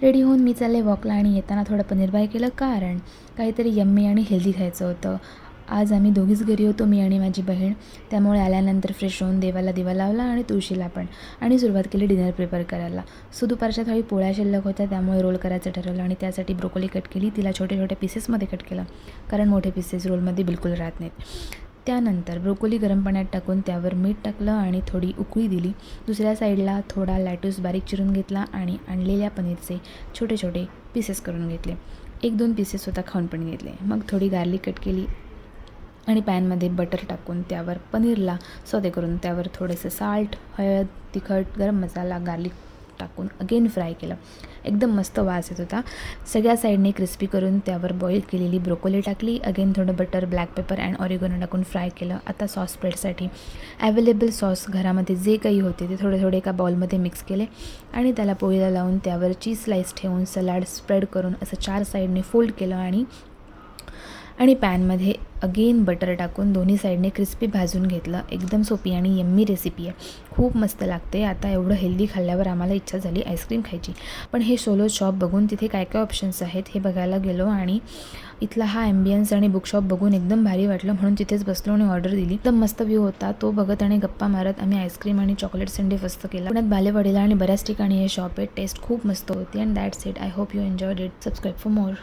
Ready होऊन मी चालले वॉकला आणि येताना थोडं पनीर बाय केलं, कारण काहीतरी यम्मी आणि हेल्दी खायचं होतं. आज आम्ही दोघीच घरी होतो, मी आणि माझी बहीण. त्यामुळे आल्यानंतर फ्रेश होऊन देवाला दिवा लावला आणि तुळशीला पण, आणि सुरुवात केली डिनर प्रिपेअर करायला. सो दुपारच्या थाळी पोळ्या शिल्लक होत्या, त्यामुळे रोल करायचं ठरवलं आणि त्यासाठी ब्रोकोली कट केली. तिला छोटे छोटे पीसेसमध्ये कट केलं, कारण मोठे पीसेस रोलमध्ये बिलकुल राहत नाहीत. त्यानंतर ब्रोकोली गरम पाण्यात टाकून त्यावर मीठ टाकलं आणि थोडी उकळी दिली. दुसऱ्या साईडला थोडा लॅटूस बारीक चिरून घेतला आणि आणलेल्या पनीरचे छोटे छोटे पीसेस करून घेतले. 1-2 पीसेस स्वतः खाऊन पण घेतले. मग थोडी गार्लिक कट केली आणि पॅनमध्ये बटर टाकून त्यावर पनीरला सौते करून त्यावर थोडेसे साल्ट, हळद, तिखट, गरम मसाला, गार्लिक टाकून अगेन फ्राय केलं. एकदम मस्त वास येत होता. सगळ्या साईडने क्रिस्पी करून त्यावर बॉईल केलेली ब्रोकोली टाकली. अगेन थोडं butter, black paper and oregano टाकून फ्राय केलं. आता सॉस स्प्रेडसाठी अवेलेबल सॉस घरामध्ये जे काही होते ते थोडे थोडे एका बाउलमध्ये मिक्स केले आणि त्याला पोळीला लावून त्यावर चीज स्लाईस ठेवून सलाड स्प्रेड करून असं 4 साईडने फोल्ड केलं आणि पॅनमध्ये अगेन बटर टाकून दोन्ही साईडने क्रिस्पी भाजून घेतलं. एकदम सोपी आणि यम्मी रेसिपी आहे, खूप मस्त लागते. आता एवढं हेल्दी खाल्ल्यावर आम्हाला इच्छा झाली आईस्क्रीम खायची. पण हे सोलो शॉप बघून तिथे काय काय ऑप्शन्स आहेत हे बघायला गेलो आणि इथला हा ॲम्बियन्स आणि बुकशॉप बघून एकदम भारी वाटलं, म्हणून तिथेच बसलो आणि ऑर्डर दिली. एकदम मस्त व्ह्यू होता. तो बघत आणि गप्पा मारत आम्ही आईस्क्रीम आणि चॉकलेट संडे फस्त केला. पुण्यात बालेवाडीला आणि बऱ्याच ठिकाणी हे शॉप आहे. टेस्ट खूप मस्त होती. And that's it. I hope you enjoyed it. Subscribe for more.